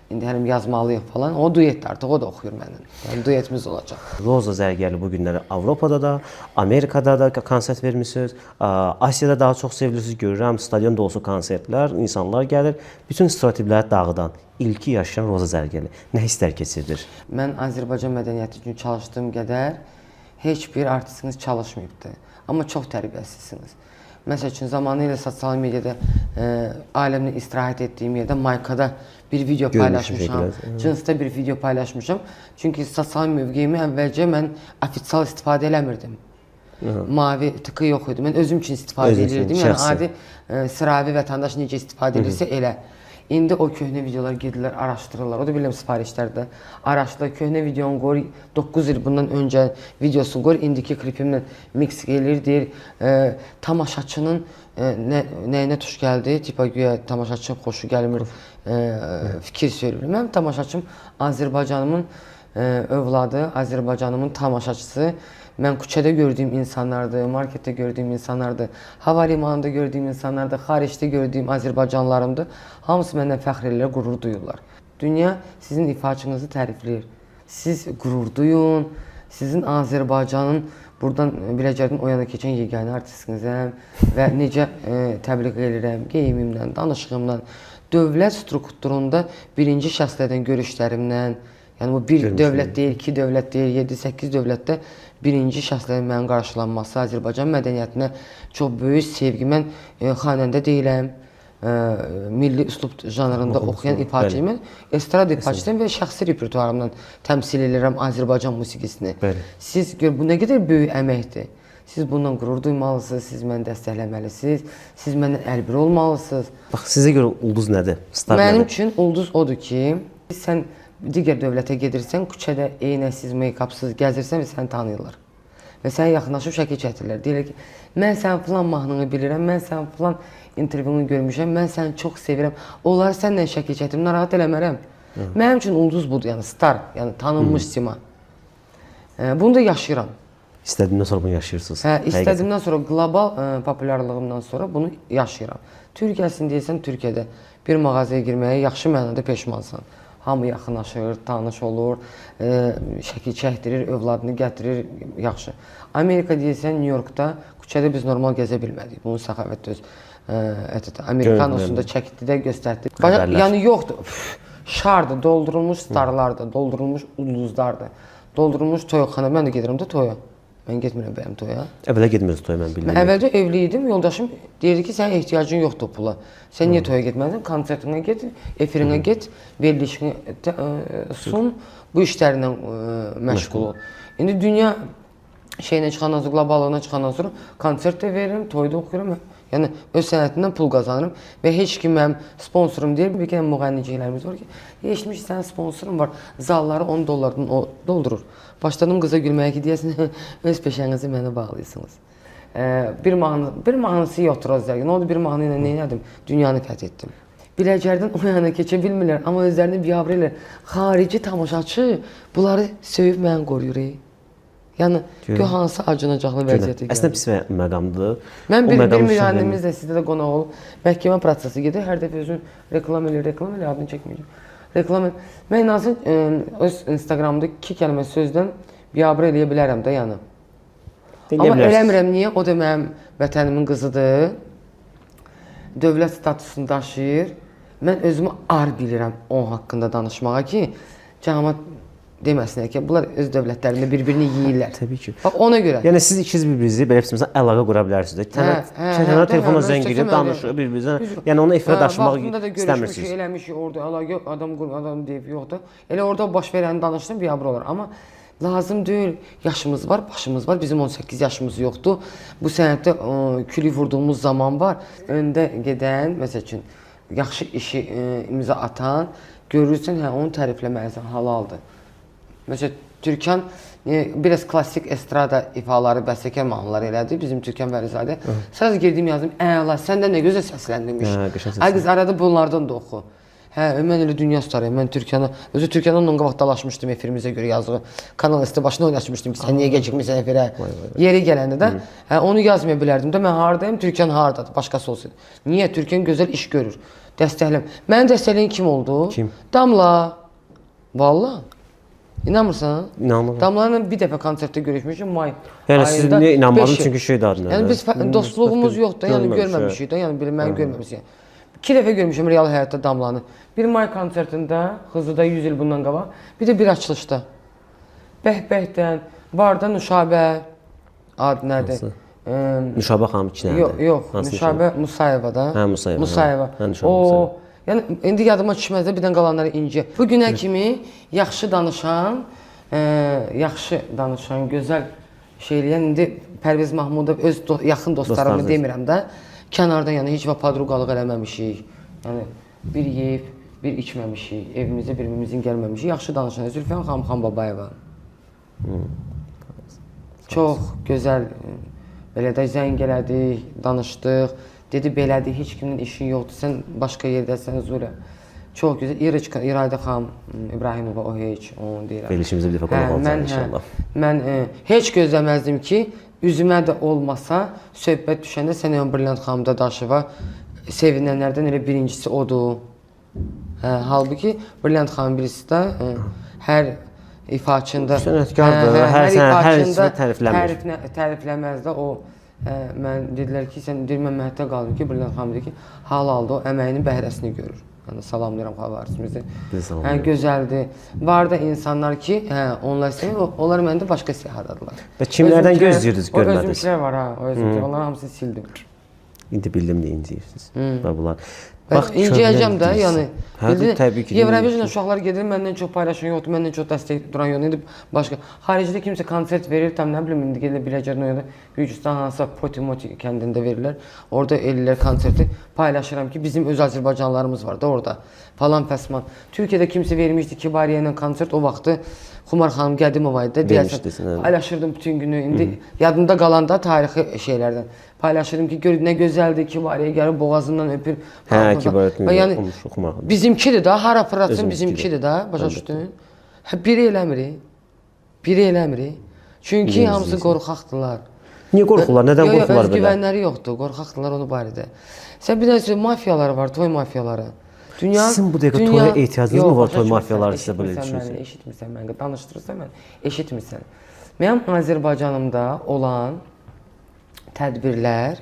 İndi həlim yazmalıyıq falan. O duetdir artıq, o da oxuyur məndən. Yəni duetimiz olacaq. Roza Zərgərli bu günləri Avropada da, Amerikada da konsert vermisiniz. Asiyada daha çox sevilirsiniz, görürəm. Stadion dolusu konsertlər, insanlar gəlir. Bütün stereotipləri dağıdan, ilki yaşayan Roza Zərgərli nə hisslər keçirdir? Mən Azərbaycan mədəniyyəti üçün çalışdığım qədər heç bir artistiniz çalışmayıbdır. Amma çox tərbiyəsizsiniz. Məsəl üçün, zamanı ilə sosial mediada aləmlə istirahət etdiyim yerdə Maykada bir video paylaşmışam, Cinsdə bir video paylaşmışam. Çünki sosial mövqeyimi əvvəlcə mən ofisial istifadə eləmirdim. Mavi tıkı yox idi. Mən özüm üçün istifadə Özün üçün, edirdim. Yəni şəxsi. adi sıravi vətəndaş necə istifadə edirsə elə. İndi o köhnə videolar gedirlər, araşdırırlar. O da bilirəm sifarişlərdə. Araşdırırlar, köhnə videonu qoy, 9 il bundan öncə videosunu qoy, indiki klipimlə mix edir, deyir, tamaşaçının nəyinə tuş gəldi, tipa güya tamaşaçının xoşu gəlmir, fikir söyləyir. Mənim tamaşaçım Azərbaycanımın övladı, Azərbaycanımın tamaşaçısı. Mən küçədə gördüyüm insanlardır, marketdə gördüyüm insanlardır, hava limanında gördüyüm insanlardır, xaricdə gördüyüm Azərbaycanlılarımdır. Hamısı məndən fəxr edirlər, qürur duyurlar. Dünya sizin ifaçınızı tərifləyir. Siz qürur duyun, sizin Azərbaycanın buradan Biləcərdən o yana keçən yeganə artistinizəm və necə təbliğ edirəm, geyimimdən, danışığımdan, dövlət strukturunda birinci şəxslərdən görüşlərimdən, yəni bu bir dövlət deyil, iki dövlət deyil, 7-8 dövlətdə birinci şəxslərin mənim qarşılanması, Azərbaycan mədəniyyətinə çox böyük sevgi. Mən xanəndə deyiləm, milli üslub janrında oxuyan ifaçıyım. Mən estrada ifaçıyım və şəxsi repertuarımdan təmsil edirəm Azərbaycan musiqisini. Siz gör, bu nə qədər böyük əməkdir. Siz bundan qürur duymalısınız, siz məni dəstəkləməlisiniz, siz məndən əlbir olmalısınız. Bax, sizə görə ulduz nədir? Star Mənim nədir? üçün ulduz odur ki, sən digər dövlətə gedirsən, küçədə eynəsiz, meykapsız gəzirsən və səni tanıyırlar. Və sənə yaxınlaşıb şəkil çəkirlər. Deyirlər ki, mən sənin filan mahnını bilirəm, mən sənin filan intervyunu görmüşəm, mən səni çox sevirəm. Onları səndən şəkil çəkdim, narahat eləmərəm. Mənim üçün ulduz budur, yəni star, yəni tanınmış sima. Bunu da yaşayıram. İstədiyimdən sonra bunu yaşayırsınız. İstədiyimdən sonra, qlobal populyarlığımdan sonra bunu yaşayıram. Türkiyəsini deyirsən, Türkiyədə bir mağazaya girməyə yaxşı mənada peşmansan. Hamı yaxınlaşır, tanış olur, şəkil çəkdirir, övladını gətirir, yaxşı. Amerika deyirsən, New Yorkda küçədə biz normal gəzə bilmədik. Bunu Səxavət öz Amerikanosunda çəkdi də göstərdi. Yəni yoxdur, şardır, doldurulmuş starlardır, doldurulmuş ulduzlardır, doldurulmuş toyxana. Mən də gedirəm də toya. Mən getmirəm bəyəm toya. Əvvələ getmirsiniz toya, mən bildim. Mən əvvəldə evli idim, yoldaşım deyirdi ki, sənin ehtiyacın yoxdur pula. Sən niyə toya getməlisən? Konsertinə get, efirinə get, verilişini sun, bu işlərlə məşğul ol. İndi dünya şeyinə çıxandan sonra, qloballığına çıxandan sonra konsert də verirəm, toyda oxuyuram. Yəni öz sənətindən pul qazanırım və heç kim mənim sponsorum deyil. Bir kənə müğənniciklərimiz var ki, eşitmiş sənin sponsorun var, zalları 10 dollardan doldurur. Başladım qıza gülməyə ki, deyəsin, öz peşənizi mənə bağlıyırsınız. Bir mahnısı yoxdur o zərgin. Nə oldu, bir mahnı ilə nə elədim? Dünyanı fəth etdim. Biləcərdən o yana keçə bilmirlər, amma özlərini biabr edirlər. Xarici tamaşaçı bunları söyüb mən qoruyur. Yəni, hansı acınacaqlı vəziyyətə gəlir. Əslində pis məqamdır. Mən bir müğənnimiz də sizdə də qonaq olub, məhkəmə prosesi gedir, hər dəfə özün reklam edir, adını çəkməyəcəm. Reklam edir. Mən nasıl öz Instagramda 2 kəlmə sözdən biabr eləyə bilərəm də, yəni. Amma eləmirəm, niyə? O da mənim vətənimin qızıdır, dövlət statusunu daşıyır. Mən özümü ar bilirəm onun haqqında danışmağa ki, cəmaət deməsinlər ki, bunlar öz dövlətlərində bir-birini yeyirlər. Təbii ki. Bax, ona görə. Yəni siz ikiniz bir-birinizi belə məsələn əlaqə qura bilərsiniz. Telefona zəng edib danışır bir-birinizə. Yəni onu efirə daşımaq istəmirsiniz. Görüşmüşük, eləmişik orada, əlaqə adam deyib yoxdur. Elə orada baş verəni danışdım, biabr olar. Amma lazım deyil, yaşımız var, başımız var. Bizim 18 yaşımız yoxdur. Bu sənətdə külü vurduğumuz zaman var. Öndə gedən, məsəl üçün, yaxşı işi imza atan, görürsən, onu tərifləməlisən, halaldır. Məsələn, Türkan biraz klassik estrada ifaları, bəstəkar mahnılar elədi. Bizim Türkan Vəlizadə. Saz girdim, yazdım, əla, səndə nə gözəl səsləndirmiş. Ay qız, arada bunlardan da oxu. Mən elə dünya starıyım. Mən Türkan'a, özü Türkan'la onunla qabaq dalaşmışdım efirimizə görə yazdığı. Kanal ST başına oynaşmışdım ki, sən niyə gecikmirsən efirə? Yeri gələndə də onu yazmaya bilərdim də. Mən hardayım, Türkan hardadır, başqası olsun. Niyə? Türkan gözəl iş görür. Dəstəkləm. Məni dəstəkləyən kim oldu? Kim? Damla. Valla. İnanmırsan? İnanmıram. Damlarla bir dəfə konsertdə görüşmüşüm may ayında. Yəni siz niyə inanmadınız? Çünki şeydir adına. Yəni biz dostluğumuz yoxdur, yəni görməmişik də, yəni mən görməmişik. 2 dəfə görmüşəm real həyatda Damlanı. Bir may konsertində, Xızıda 100 il bundan qabaq, bir də bir açılışda. Bəhbəhdən, barda Nüşabə adı nədir? Nüşabə xanım ki nədir? Yox, Nüşabə Musayeva da. Hə, Musayeva. Musayeva. O, yəni indi yadıma düşməz də birdən qalanları incə. Bu günə kimi yaxşı danışan, gözəl şey eləyən, indi Pərviz Mahmudov öz yaxın dostlarımı Dostlarınız. demirəm də, kənardan yəni heç vaxt padruqalıq eləməmişik. Yəni bir yeyib, bir içməmişik, evimizə birimizin gəlməmişik. Yaxşı danışan Zülfiyar xanım Babayeva. Çox gözəl, belə də zəng elədik, danışdıq. Dedi belədir, heç kimin işin yoxdur, sən başqa yerdəsən Zürə. Çox gözəl. İrayda xanım İbrahimova o heç, onu deyirəm. Verilişimizə bir dəfə qonaq olacaq inşallah. Mən heç gözləməzdim ki, üzümə də olmasa, söhbət düşəndə Sənəyan Brilliant xanım Dadaşova sevinənlərdən elə birincisi odur. Halbuki Brilliant xanım birisi də hər ifaçında sənətkardır, hər işini tərifləmir. Tərifləməz də o. Mən dedilər ki, sən deyir, mən məhətə qaldım ki, Brilliant xanım dedi ki, hal-halda o əməyinin bəhrəsini görür. Yəni, salamlayıram xavarisimizi. Gözəldir. Var da insanlar ki, onlar istəyir, onlar məndə başqa siyahadadılar. Və kimlərdən gözləyirdiniz, görmədiniz? O özümkilər var, onların hamısını sildim. İndi bildim də inciyirsiniz. Və bunlar. Bax, inciyəcəm də, yəni. Təbii ki. Eurovision uşaqlar gedir, məndən çox paylaşan yoxdur, məndən çox dəstək duran yoxdur. İndi başqa, xaricdə kimsə konsert verir, tam nə bilim, indi gedir Biləcərin oyunda, Gürcüstan hansısa Poti-Moti kəndində verirlər. Orada ellər konserti paylaşıram ki, bizim öz Azərbaycanlarımız var da orada. Falan fəsman. Türkiyədə kimsə vermişdi Kibariyə ilə konsert, o vaxtı Xumar xanım Qədimova idi. Deyəsən, paylaşırdım bütün günü. İndi yadımda qalan da tarixi şeylərdən. Paylaşırdım ki, gör nə gözəldir, Kibariyə gəlib boğazından öpür. Kibariyə bizimkidir də, hara fırlatsın bizimkidir də, başa düşdün? Biri eləmirik. Biri eləmirik. Çünki hamısı qorxaqdılar. Niyə qorxurlar? Nədən qorxurlar belə? Özgüvənləri yoxdur, qorxaqdılar onu barədə. Sən bir dənə mafiyaları var, toy mafiyaları. Sizin bu dəqiqə toya ehtiyacınız mı var, toy mafiyaları sizə belə düşünürsən? Eşitmirsən mən, danışdırırsan mən, eşitmirsən. Mənim Azərbaycanımda olan tədbirlər,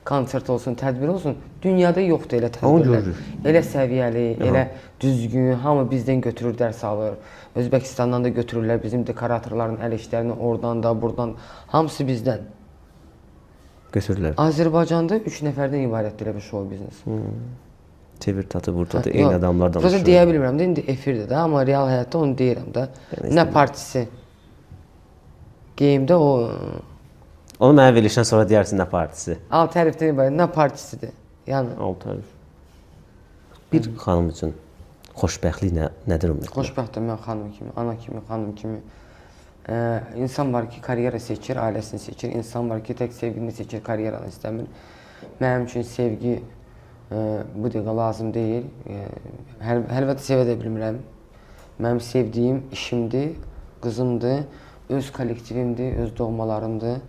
konsert olsun, tədbir olsun, dünyada yoxdur elə tədbirlər. Elə səviyyəli, elə düzgün, hamı bizdən götürür, dərs alır. Özbəkistandan da götürürlər, bizim dekoratorların əl işlərini oradan da, buradan, hamısı bizdən. Götürürlər. Azərbaycanda 3 nəfərdən ibarətdir elə bir show biznes. Çevir tatı buradadır, eyni adamlar danışır. Prosta deyə bilmirəm də, indi efirdir də, amma real həyatda onu deyirəm də. Nə partisi? Geyimdə o... Onu mənə verilişdən sonra deyərsin nə partisi? Alt hərfdən ibarət, nə partisidir? Yəni... Alt hərf. Bir xanım üçün xoşbəxtlik nədir ümumiyyətlə? Xoşbəxtdir mən xanım kimi, ana kimi, xanım kimi. İnsan var ki, karyera seçir, ailəsini seçir. İnsan var ki, tək sevgini seçir, karyeranı istəmir. Mənim üçün sevgi bu dəqiqə lazım deyil. Əlbəttə sevə də bilmirəm. Mənim sevdiyim işimdir, qızımdır, öz kollektivimdir, öz doğmalarımdır.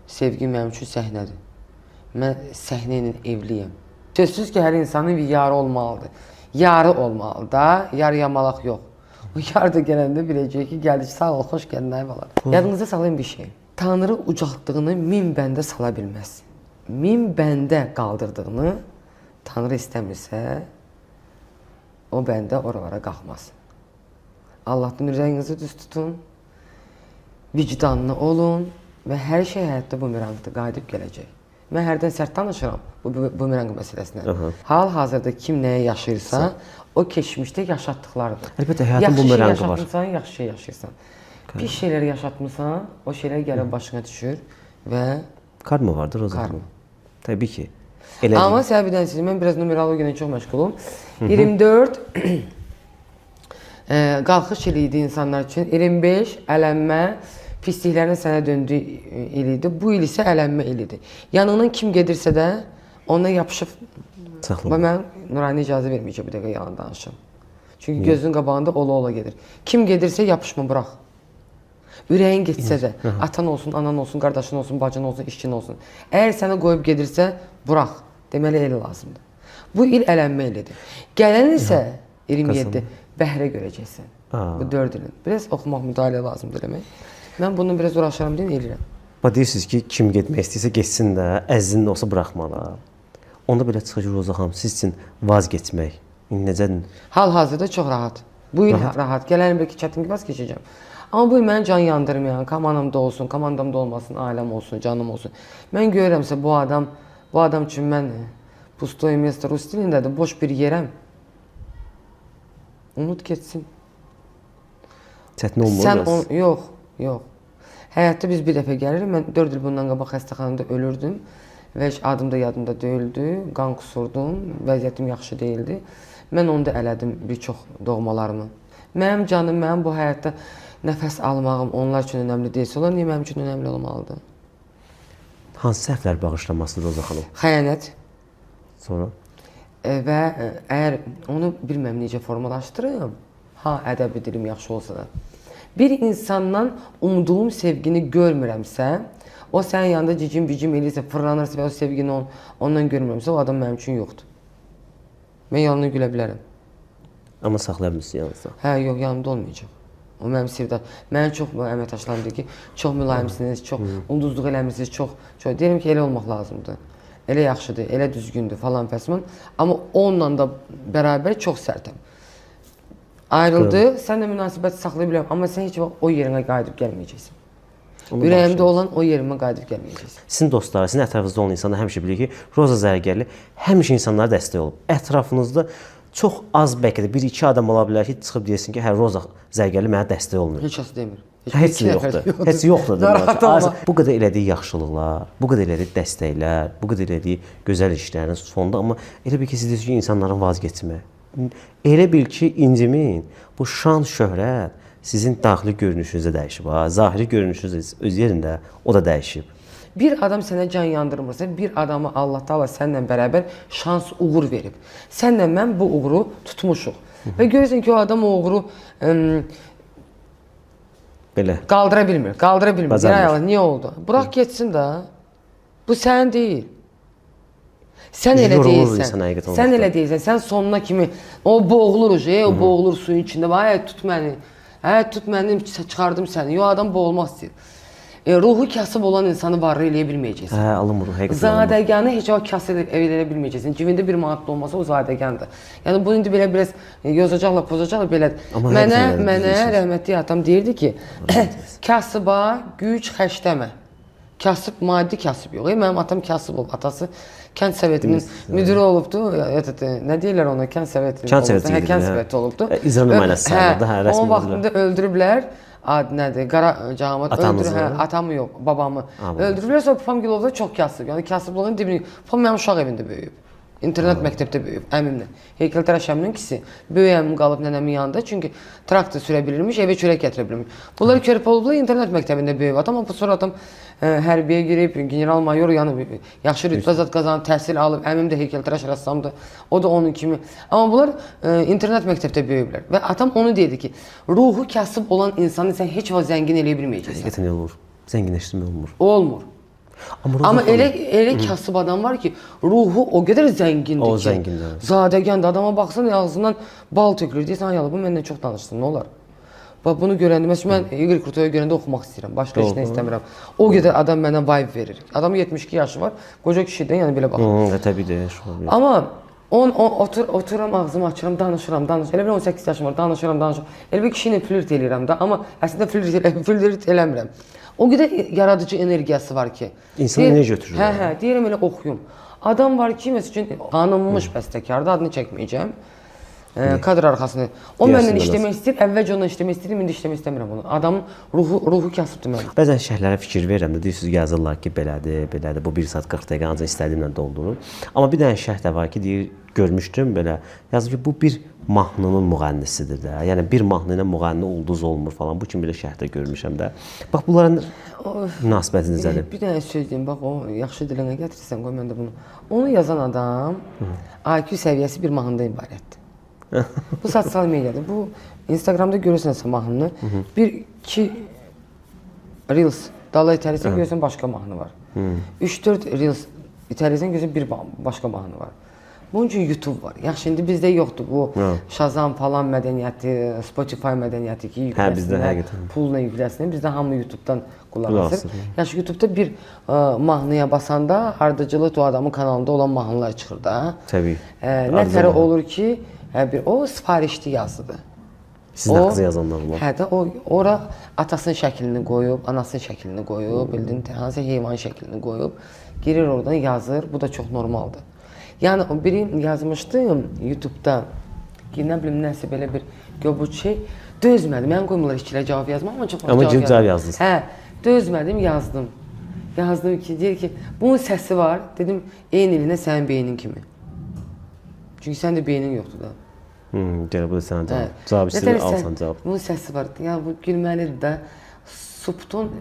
Sevgi mənim üçün səhnədir. Mən səhnə ilə evliyəm. Sözsüz ki, hər insanın bir yarı olmalıdır. Yarı olmalı da, yarı yamalaq yox. O yarı da gələndə biləcək ki, gəldik, sağ ol, xoş gəldin, ayvalar. Yadınızda salayım bir şey. Tanrı ucaltdığını 1000 bəndə sala bilməz. 1000 bəndə qaldırdığını Tanrı istəmirsə, o bəndə oralara qalxmaz. Allahdan ürəyinizi düz tutun, vicdanlı olun və hər şey həyatda bumerangdır, qayıdıb gələcək. Mən hərdən sərt danışıram bu bumerang məsələsinə. Hal-hazırda kim nəyə yaşayırsa, o keçmişdə yaşatdıqlarıdır. Əlbəttə, həyatın bumerangı var. Yaxşı şey yaşatmısan, yaxşı şey yaşayırsan. Pis şeylər yaşatmısan, o şeylər gəlib başına düşür və... Karma vardır o zaman. Karma. Təbii ki. Amma səbəbdən siz, mən biraz numerologiya ilə çox məşğulum. 24 qalxış ili idi insanlar üçün. 25 ələnmə, pisliklərin sənə döndüyü il idi. Bu il isə ələnmə ilidir. Yanından kim gedirsə də ona yapışıb... Mən Nurani icazə verməyəcək bu dəqiqə yalan danışım. Çünki gözünün qabağında ola-ola gedir. Kim gedirsə yapışma, bırax. Ürəyin getsə də, atan olsun, anan olsun, qardaşın olsun, bacın olsun, işçin olsun. Əgər sənə qoyub gedirsə, bırax. Deməli, el lazımdır. Bu il ələnmə ilidir. Gələn isə 27 bəhrə görəcəksən. Bu 4 ilin. Biraz oxumaq, müdahilə lazımdır demək. Mən bunu biraz uğraşıram deyə eləyirəm. Deyirsiniz ki, kim getmək istəyirsə getsin də, əzizin də olsa bıraxmalı. Onda belə çıxır ki, Roza xanım, siz üçün vazgeçmək necədir? Hal-hazırda çox rahat. Bu il rahat. Gələn il bəlkə çətin ki, vazgeçəcəm. Amma bu il məni can yandırmayan, komandamda olsun, komandamda olmasın, ailəm olsun, canım olsun. Mən görürəmsə bu adam üçün mən pustoy mesto rus dilindədir, boş bir yerəm. Unut getsin. Çətin olmur biraz. Yox. Həyatda biz bir dəfə gəlirik. Mən 4 il bundan qabaq xəstəxanada ölürdüm və heç adım da yadımda deyildi. Qan qusurdum, vəziyyətim yaxşı deyildi. Mən onda elədim bir çox doğmalarımı. Mənim canım, mənim bu həyatda nəfəs almağım onlar üçün önəmli deyilsə, onlar niyə mənim üçün önəmli olmalıdır? Hansı səhvlər bağışlaması Roza xanım? Xəyanət. Sonra? Və əgər onu bilməm necə formalaşdırım, ədəbi dilim yaxşı olsa da, bir insandan umduğum sevgini görmürəmsə, o sənin yanında cicim-bicim eləyirsə, fırlanırsa və o sevgini ondan görmürəmsə, o adam mənim üçün yoxdur. Mən yanına gülə bilərəm. Amma saxlaya bilirsin yanınızda. Yox, yanımda olmayacaq. O mənim sirdaş. Mənim çox əməkdaşlarım deyir ki, çox mülayimsiniz, çox ulduzluq eləmişsiniz, çox. Deyirəm ki, elə olmaq lazımdır. Elə yaxşıdır, elə düzgündür falan fəsman. Amma onunla da bərabər çox sərtəm. Ayrıldı, sən də münasibəti saxlaya bilərəm, amma sən heç vaxt o yerinə qayıdıb gəlməyəcəksin. Ürəyimdə olan o yerimə qayıdıb gəlməyəcəksin. Sizin dostlar, sizin ətrafınızda olan insanlar həmişə bilir ki, Roza Zərgərli həmişə insanlara dəstək olub. Ətrafınızda çox az bəlkə də 1-2 adam ola bilər ki, çıxıb deyirsin ki, Roza Zərgərli mənə dəstək olmur. Heç kəs demir. Heç yoxdur. Heç yoxdur. Bu qədər elədiyi yaxşılıqlar, bu qədər elədiyi dəstəklər, bu qədər elədiyi gözəl işlərin sonunda, amma elə bil ki, siz deyirsiniz ki, insanların vaz keçmək. Elə bil ki, incimin bu şan, şöhrət sizin daxili görünüşünüzə dəyişib. Zahiri görünüşünüz öz yerində o da dəyişib. Bir adam sənə can yandırmırsa, bir adamı Allah Taala səninlə bərabər şans, uğur verib. Sənlə mən bu uğuru tutmuşuq. Və görürsən ki, o adam o uğuru belə qaldıra bilmir. Niyə oldu? Burax getsin də. Bu sənin deyil. Sən elə deyilsən. Sən sonuna kimi o boğulur, o boğulur suyun içində. Tut məni. Tut məni, çıxardım səni. Yox, adam boğulmaq istəyir. Ruhu kasıb olan insanı varlı eləyə bilməyəcəksin. Alınmır, həqiqətən. Zadəganı heç o kasıb eləyə bilməyəcəksin. Cibində bir manat da olmasa o zadəgandır. Yəni bunu indi belə biraz yozacaqlar, pozacaqlar belə. Mənə rəhmətli atam deyirdi ki, kasıba güc xərcləmə. Kasıb, maddi kasıb yox. Mənim atam kasıb olub. Atası kənd sovetinin müdürü olubdu. Nə deyirlər ona? Kənd soveti olubdu. İcra nümayəndəsi sayılırdı, rəsmi. Onun vaxtında öldürüblər. Adı nədir? Qara cəmaət öldürür. Atamı yox, babamı öldürüblər. Sonra Pamgilovda çox kasıb. Yəni kasıblığın dibini. Pam mənim uşaq evində böyüyüb. İnternet məktəbdə böyüyüb, əmimlə. Heykəltaraş əmimin ikisi. Böyük əmim qalıb nənəmin yanında. Çünki traktor sürə bilirmiş, evə çörək gətirə bilirmiş. Bunlar körpə olublar, internet məktəbində böyüyüb. Amma sonra adam hərbiyə girib, general mayor yanıb, yaxşı rütbə zad qazanıb, təhsil alıb. Əmim də heykəltaraş rəssamdır. O da onun kimi. Amma bunlar internet məktəbdə böyüyüblər. Və atam onu dedi ki, ruhu kasıb olan insanı sən heç vaxt zəngin eləyə bilməyəcəksən. Həqiqətən elə olur. Zənginləşdirmək olmur. Olmur. Amma elə kasıb adam var ki, ruhu o qədər zəngindir ki. zəngindir. Zadəgandır. Adama baxsan, ağzından bal tökülür. Deyirsən, ay Allah, bu məndən çox danışsın, nə olar? Bax, bunu görəndə, məsələn, mən İqor Kurtoya görəndə oxumaq istəyirəm. Başqa heç nə istəmirəm. O qədər adam mənə vibe verir. Adamın 72 yaşı var, qoca kişidən, yəni belə baxır. Təbii. Amma oturam, ağzımı açıram, danışıram. Elə bir 18 yaşım var, danışıram. Elə bir kişi ilə flirt eləyirəm də, amma əslində flirt eləmirəm. O qədər yaradıcı enerjisi var ki. İnsan enerji götürür. Deyirəm elə oxuyum. Adam var ki, məsələn, tanınmış bəstəkardır, adını çəkməyəcəm. Kadr arxasını. O məndən işləmək istəyir, əvvəlcə ondan işləmək istəyirəm, indi işləmək istəmirəm onu. Adamın ruhu kasıbdır mənim. Bəzən şərhlərə fikir verirəm də, deyirsiniz, yazırlar ki, belədir, bu 1 saat 40 dəqiqə ancaq istədiyimlə doldururum. Amma bir dənə şərh də var ki, deyir, görmüşdüm belə, yazır ki, bu bir mahnının müğənnisidir də. Yəni bir mahnı ilə müğənni ulduz olmur falan. Bu kimi belə şərhdə görmüşəm də. Bax, bunların münasibətiniz necədir? Bir dənə söz deyim, bax, o yaxşı dilinə gətirirsən, qoy mən də bunu. Onu yazan adam IQ səviyyəsi bir mahnıdan ibarətdir. Bu sosial mediadır. Bu Instagramda görürsənsə mahnını, 1-2 Reels dala itəlirsən, görürsən başqa mahnı var. 3-4 Reels itəlirsən, görürsən bir başqa mahnı var. Bunun üçün YouTube var. Yaxşı, indi bizdə yoxdur bu Shazam falan mədəniyyəti, Spotify mədəniyyəti ki, yükləsinlər, pulla yükləsinlər. Bizdə hamı YouTube'dan qulaq asır. Yaxşı, YouTube'da bir mahnıya basanda ardıcılıq o adamın kanalında olan mahnılar çıxır da. Təbii. Nətərə olur ki, o sifarişli yazıdır. Sizin haqqınızda yazanlar var. Hə, ora atasının şəklini qoyub, anasının şəklini qoyub, bildin, hansı heyvan şəklini qoyub, girir oradan yazır. Bu da çox normaldır. Yəni, biri yazmışdım YouTube'da ki, nə bilim, nəsə belə bir göbut şey, dözmədi. Mən qoymurlar işçilə cavab yazmaq, amma çox cavab yazdınız. Hə, Dözmədim, yazdım. Yazdım ki, deyir ki, bunun səsi var. Dedim, eyni ilinə sənin beynin kimi. Çünki səndə beynin yoxdur da. Gəl bu da sənə cavab. Cavab istəyir, alsan cavab. Bunun səsi var. Yəni bu gülməlidir də. Subton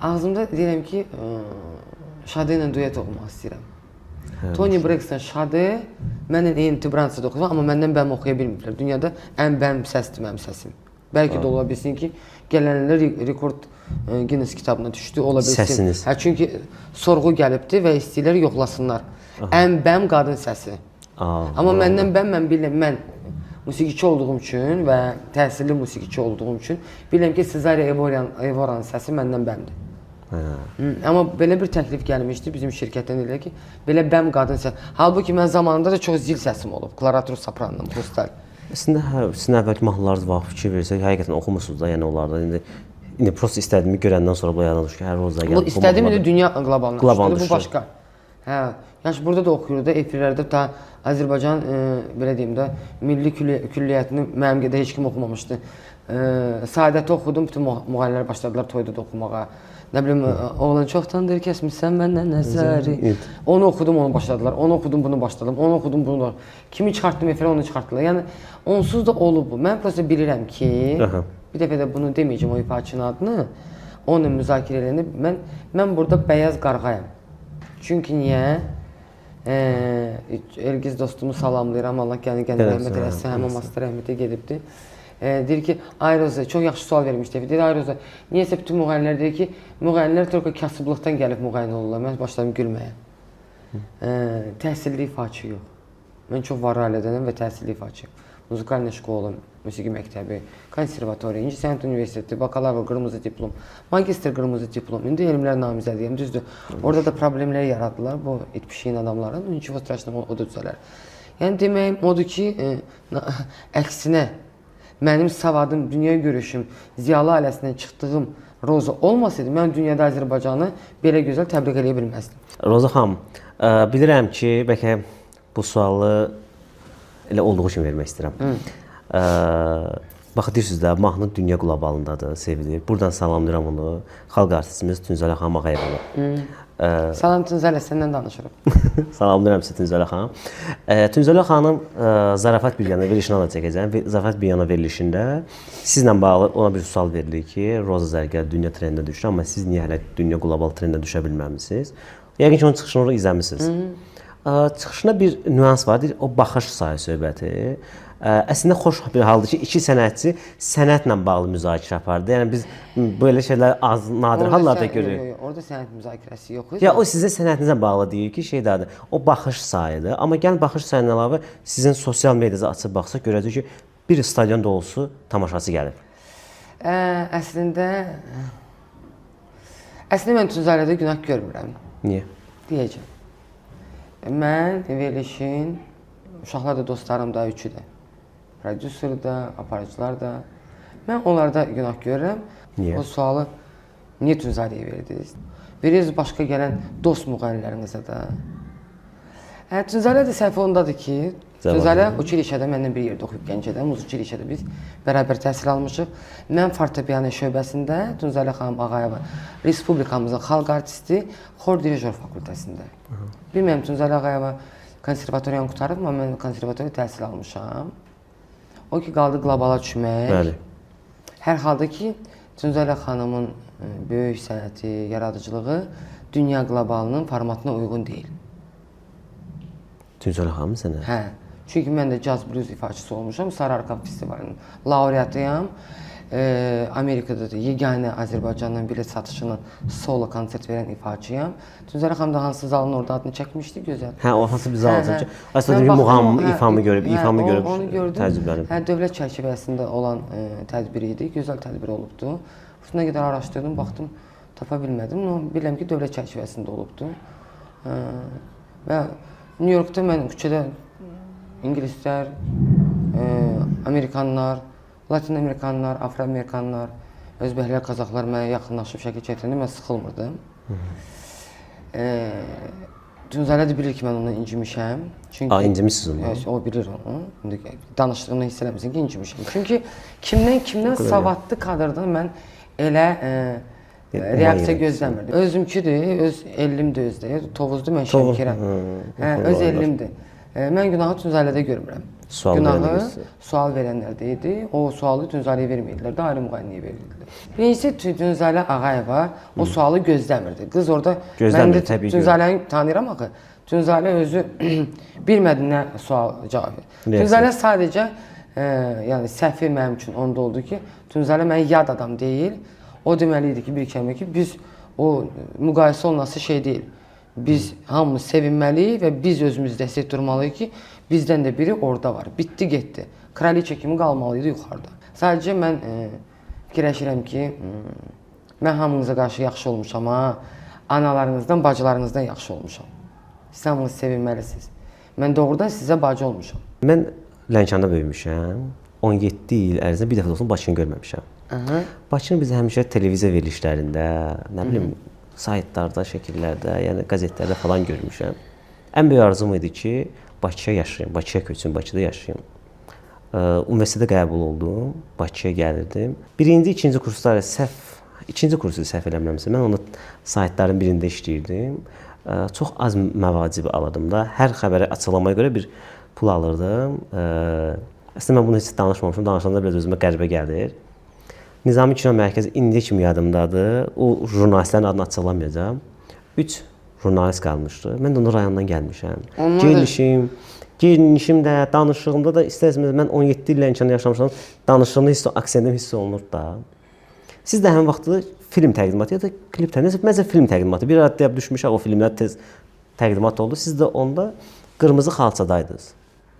ağzımda deyirəm ki, Şadı ilə duet oxumaq istəyirəm. Tony Braxton Şadı mənlə eyni Bransada oxuyur, amma məndən bəm oxuya bilmirlər. Dünyada ən bəm səsdir mənim səsim. Bəlkə də ola bilsin ki, gələnlər rekord Guinness kitabına düşdü, ola bilsin. Səsiniz. Hə, çünki sorğu gəlibdi və istəyirlər yoxlasınlar. Ən bəm qadın səsi. Amma məndən bəm, mən bilirəm, mən musiqiçi olduğum üçün və təhsilli musiqiçi olduğum üçün bilirəm ki, Cezare Evoranın səsi məndən bəmdir. Amma belə bir təklif gəlmişdi bizim şirkətdən elə ki, belə bəm qadın səsi. Halbuki mən zamanında da çox zil səsim olub. Klaratur sopranım, prostal. Əslində, sizin əvvəlki mahnılarınız var, fikir versək, həqiqətən oxumusunuz da, yəni onlarda. İndi prosta istədiyimi görəndən sonra bu yadına düşür ki, hər rozda gəlib. İstədiyim indi dünya qlobalına düşdü, bu başqa. Hə, yəni burada da oxuyurdu da, efirlərdə ta Azərbaycan, belə deyim də, milli külliyyətini mənim qədər heç kim oxumamışdı. Saadəti oxudum, bütün müğənnilər başladılar toyda da oxumağa. Nə bilim, oğlan çoxdandır kəsmişsən məndən nəzəri. Onu oxudum, onu başladılar. Onu oxudum, bunu başladım. Onu oxudum, bunu da. Kimi çıxartdım efirə, onu çıxartdılar. Yəni onsuz da olub bu. Mən prosta bilirəm ki, bir dəfə də bunu deməyəcəm o ifaçının adını. Onunla müzakirə edəndə mən burada bəyaz qarğayam. Çünki niyə? Elgiz dostumu salamlayıram. Allah gəlin rəhmət eləsin. Həmən Master rəhmətə gedibdi. Deyir ki, Ayroza, çox yaxşı sual vermişdi. Deyir, Ayroza, niyəsə bütün müğənnilər deyir ki, müğənnilər только kasıblıqdan gəlib müğənni olurlar. Mən başladım gülməyə. Təhsilli ifaçı yox. Mən çox var ailədənəm və təhsilli ifaçıyım. Muzikal şkola, musiqi məktəbi, konservatoriya, İnci Sənət Universiteti, bakalavr, qırmızı diplom, magistr qırmızı diplom, indi elmlər namizədiyəm, düzdür. Orada da problemlər yaradılar bu etpişiyin adamların, nичего страшного, o da düzələr. Yəni deməyim odur ki, əksinə, mənim savadım, dünya görüşüm, ziyalı ailəsindən çıxdığım Roza olmasaydı, mən dünyada Azərbaycanı belə gözəl təbliğ edə bilməzdim. Roza xanım, bilirəm ki, bəlkə bu sualı elə olduğu kimi vermək istəyirəm. Bax, deyirsiniz də, mahnı dünya qlobalındadır, sevilir. Buradan salamlayıram onu, xalq artistimiz Tünzələ xanım Ağayevova. Salam Tünzələ, səndən danışırıq. Salamlayıram sizə Tünzələ xanım. Tünzələ xanım Zarafat bir yana verilişini da çəkəcəm. Zarafat bir yana verilişində sizlə bağlı ona bir sual verilir ki, Roza Zərgər dünya trendinə düşür, amma siz niyə hələ dünya qlobal trendinə düşə bilməmisiniz? Yəqin ki, onun çıxışını orada izləmisiniz. Çıxışında bir nüans var, o baxış sahə söhbəti. Əslində xoş bir haldır ki, iki sənətçi sənətlə bağlı müzakirə apardı. Yəni biz belə şeylər az, nadir hallarda görürük. Orada sənət müzakirəsi yox idi. Ya o sizin sənətinizlə bağlı deyir ki, şeydadır. O baxış sayıdır. Amma gəlin baxış sayından əlavə sizin sosial mediada açıb baxsaq görəcək ki, bir stadion dolusu tamaşaçı gəlib. Əslində mən Tünzələdə günah görmürəm. Niyə? Deyəcəm. Mən verilişin, uşaqlar da dostlarım da üçü də. Prodüser də, aparıcılar da. Mən onlarda günah görürəm. Niyə? O sualı niyə Tünzəliyə verdiniz? Verirsiniz başqa gələn dost müğənnilərinizə də. Tünzələ də səhv ondadır ki, Tünzələ Uçilişədə məndən bir yerdə oxuyub Gəncədə, Uçilişədə biz bərabər təhsil almışıq. Mən fortepiano şöbəsində, Tünzələ xanım Ağayeva, Respublikamızın xalq artisti, xor dirijor fakültəsində. Bilmirəm, Tünzələ Ağayeva konservatoriyanı qutarıb, amma mən konservatoriya təhsil almışam. O ki, qaldı qlobala düşmək. Bəli. Hər halda ki, Tünzələ xanımın böyük sənəti, yaradıcılığı dünya qlobalının formatına uyğun deyil. Tünzələ xanım sənə? Hə. Çünki mən də caz blues ifaçısı olmuşam. Sarıarka festivalının laureatıyam. Amerikada da yeganə Azərbaycandan bilet satışının solo konsert verən ifaçıyam. Tünzələ xanım da hansı zalın orada adını çəkmişdi, gözəl. Hə, o hansı bir zaldır ki, əslində bir muğam, ifamı görüb, təəccüblənib. Hə, dövlət çərçivəsində olan tədbir idi, gözəl tədbir olubdu. Üstünə qədər araşdırdım, baxdım, tapa bilmədim. Bilirəm ki, dövlət çərçivəsində olubdu. Və New Yorkda mən küçədə ingilislər, amerikanlar, Latin amerikanlar, afroamerikanlar, özbəklər, qazaxlar mənə yaxınlaşıb şəkil çəkdirəndə mən sıxılmırdım. Tünzələ də bilir ki, mən ondan incimişəm. İncimişsiniz onu? O bilir onu. Danışdığını hiss eləmirsən ki, incimişəm. Çünki kimdən savadlı kadrdan mən elə reaksiya gözləmirdim. Özümküdür, öz ellimdir özdə. Tovuzdur, mən Şəmkirəm. Öz ellimdir. Mən günahı Tünzalədə görmürəm. Günahı sual verənlərdə idi. O sualı Tünzaləyə vermədilər də, ayrı müğənniyə verirdilər. Birincisi Tünzalə Ağayeva o sualı gözləmirdi. Qız orada mən də Tünzaləni tanıyıram axı. Tünzalə özü bilmədi nə sual cavab verir. Tünzalə sadəcə yəni səhvi mənim üçün onda oldu ki, Tünzalə mən yad adam deyil. O deməli idi ki, bir kəlmə ki, biz o müqayisə olunası şey deyil. Biz hamımız sevinməliyik və biz özümüzdə hiss etdirməliyik ki, bizdən də biri orada var. Bitdi, getdi. Kraliçə kimi qalmalıydı yuxarıda. Sadəcə mən fikirləşirəm ki, mən hamınıza qarşı yaxşı olmuşam, analarınızdan, bacılarınızdan yaxşı olmuşam. Siz hamınız sevinməlisiniz. Mən doğrudan sizə bacı olmuşam. Mən Lənkəranda böyümüşəm. 17 il ərzində bir dəfə də olsun Bakını görməmişəm. Bakını biz həmişə televiziya verilişlərində, nə bilim, saytlarda, şəkillərdə, yəni qəzetlərdə falan görmüşəm. Ən böyük arzum idi ki, Bakıya yaşayım, Bakıya köçüm, Bakıda yaşayım. Universitetə qəbul oldum, Bakıya gəlirdim. Birinci, ikinci kurslar ikinci kursu səhv eləmirəmsə, mən onu saytların birində işləyirdim. Çox az məvacib alırdım da. Hər xəbəri açıqlamaya görə bir pul alırdım. Əslində mən bunu heç danışmamışım, danışanda biraz özümə qəribə gəlir. Nizami Kino Mərkəzi indiyə kimi yadımdadır. O jurnalistlərin adını açıqlamayacağam. 3 jurnalist qalmışdı. Mən də onun rayonundan gəlmişəm. Geyinişim də, danışığımda da istəsəmiz mən 17 il Lənkəranda yaşamışam. Danışığımda aksentim hiss olunur da. Siz də həmin vaxtda film təqdimatı ya da klip təqdimatı, məncə film təqdimatı. Bir ara deyib düşmüşəm, o filmlər tez təqdimat oldu. Siz də onda qırmızı xalçadaydınız.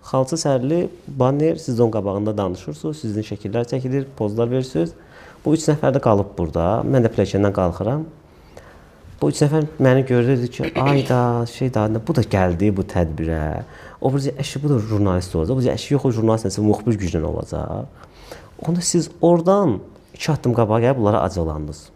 Xalça sərli, banner, siz də onun qabağında danışırsınız, sizin şəkillər çəkilir, pozlar verirsiniz. Bu 3 nəfər də qalıb burada. Mən də pilləkəndən qalxıram. Bu 3 nəfər məni gördü, dedi ki, ayda, bu da gəldi bu tədbirə. O bir əşi, bu da jurnalist olacaq. Bu əşi yox, o jurnalist nəsə müxbir güclə olacaq. Onda siz oradan 2 addım qabağa gəlib bunlara acılandınız.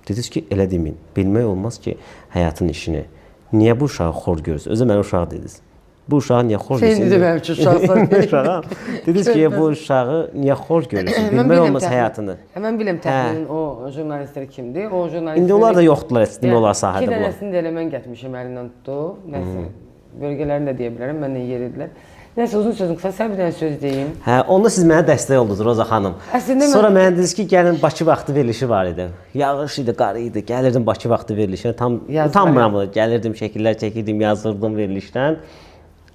Dediniz ki, elə demin, bilmək olmaz ki, həyatın işini. Niyə bu uşağı xor görürsünüz? Özü mənə uşaq dediniz. Bu uşağı niyə xor görürsünüz? Sən də mənim üçün uşaqsan. Dediniz ki, bu uşağı niyə xor görürsünüz? Bilmək olmaz həyatını. Mən biləm təxminin o jurnalistlər kimdir. O jurnalistlər İndi onlar da yoxdular, demək olar sahədə bunlar. 2 bunlar. dənəsini də elə mən gətirmişəm əlindən tutdu. Nəsə bölgələrini də deyə bilərəm, məndən yeridilər. Nəsə uzun sözün qısa, sən bir dənə söz deyim. Onda siz mənə dəstək oldunuz Roza xanım. Sonra mənə dediniz ki, gəlin Bakı vaxtı verilişi var idi. Yağış idi, qar idi. Gəlirdim Bakı vaxtı verilişinə. Utanmıram, gəlirdim, şəkillər çəkirdim, yazırdım verilişdən.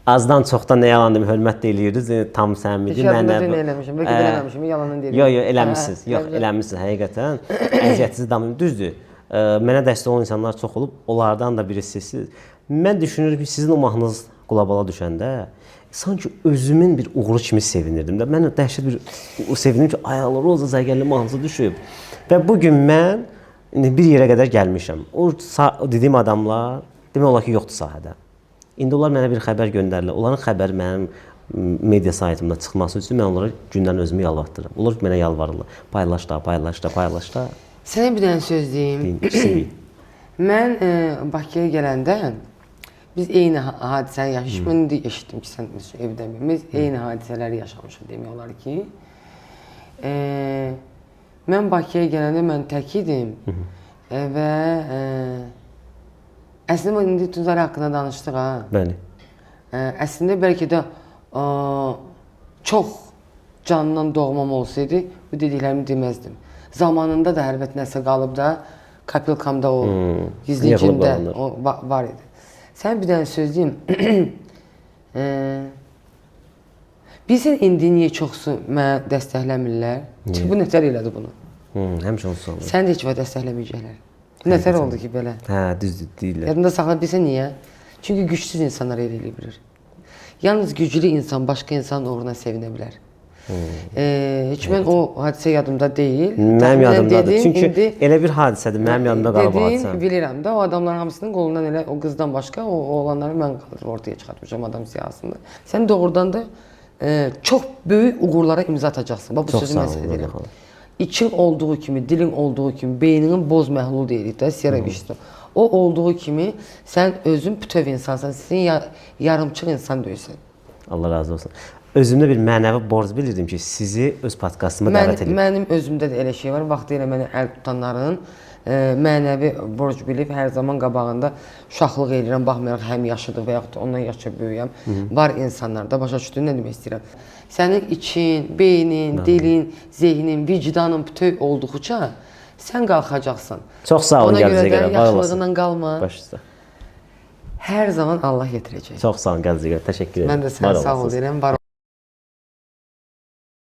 Azdan çoxdan nə yalan demə, hörmət də eləyirdiniz. Tam səmimi mənə. Heç eləmişəm, bəlkə də eləmişəm, yalandan deyirəm. Yox, eləmisiniz. Yox, eləmisiniz həqiqətən. Əziyyətinizi davam. Düzdür. Mənə dəstək olan insanlar çox olub, onlardan da birisisiz. Mən düşünürəm ki, sizin o mahnınız qulabala düşəndə sanki özümün bir uğuru kimi sevinirdim də. Mən dəhşət bir sevindim ki, ay Allah, Roza Zəngərli mahnısı düşüb. Və bu gün mən bir yerə qədər gəlmişəm. O dediyim adamlar demək olar ki, yoxdur sahədə. İndi onlar mənə bir xəbər göndərirlər. Onların xəbəri mənim media saytımda çıxması üçün mən onlara gündən özümü yalvartdırıram. Onlar mənə yalvarırlar. Paylaş da, paylaş da, paylaş da. Sənə bir dənə söz deyim. Mən Bakıya gələndə biz eyni hadisəni yaşayışıq. Mən indi eşitdim ki, sən evdə biz eyni hadisələri yaşamışıq demək olar ki. Mən Bakıya gələndə mən tək idim və əslində mən indi Tünzalə haqqında danışdıq ha. Bəli. Əslində bəlkə də çox canından doğmam olsaydı bu dediklərimi deməzdim. Zamanında da əlbət nəsə qalıb da kapilkamda o gizlicimdə var idi. Sən bir dənə söz deyim. Bilsən indi niyə çoxsu mənə dəstəkləmirlər? Çünki bu nətər elədi bunu? Həmişə onu sorulur. Sən də heç vaxt dəstəkləməyəcəklər. Nətər oldu ki belə? Düzdür, deyirlər. Yadında saxla, bilsən niyə? Çünki gücsüz insanlar elə bilir. Yalnız güclü insan başqa insanın uğruna sevinə bilər. Heç mən o hadisə yadımda deyil. Mənim yadımdadır. Çünki elə bir hadisədir, mənim yadımda qalıb o hadisə. Bilirəm də, o adamların hamısının qolundan elə o qızdan başqa o oğlanları mən ortaya çıxartmışam adam siyasında. Sən doğrudan da çox böyük uğurlara imza atacaqsın. Bax, bu sözü mən sənə deyirəm. İçin olduğu kimi, dilin olduğu kimi, beyninin boz məhlul deyirik də, Siyaravisto. O olduğu kimi sən özün bütöv insansan, sizin yarımçıq insan deyilsən. Allah razı olsun. Özümdə bir mənəvi borc bilirdim ki, sizi öz podkastıma dəvət edeyim. Mənim özümdə də elə şey var. Vaxtı ilə mənə əl tutanların mənəvi borc bilib hər zaman qabağında uşaqlıq edirəm, baxmayaraq həm yaşıdır və yaxud da ondan yaşa böyüyəm. Var insanlarda, başa düşdün nə demək istəyirəm? Sənin için, beynin, dilin, zehnin, vicdanın bütöv olduqca sən qalxacaqsan. Çox sağ olun gələcəyə görə. görə yaxşılığından qalma. Başda. Hər zaman Allah yetirəcək. Çox sağ olun gələcəyə görə. Təşəkkür edirəm. Mən də sənə sağ ol deyirəm.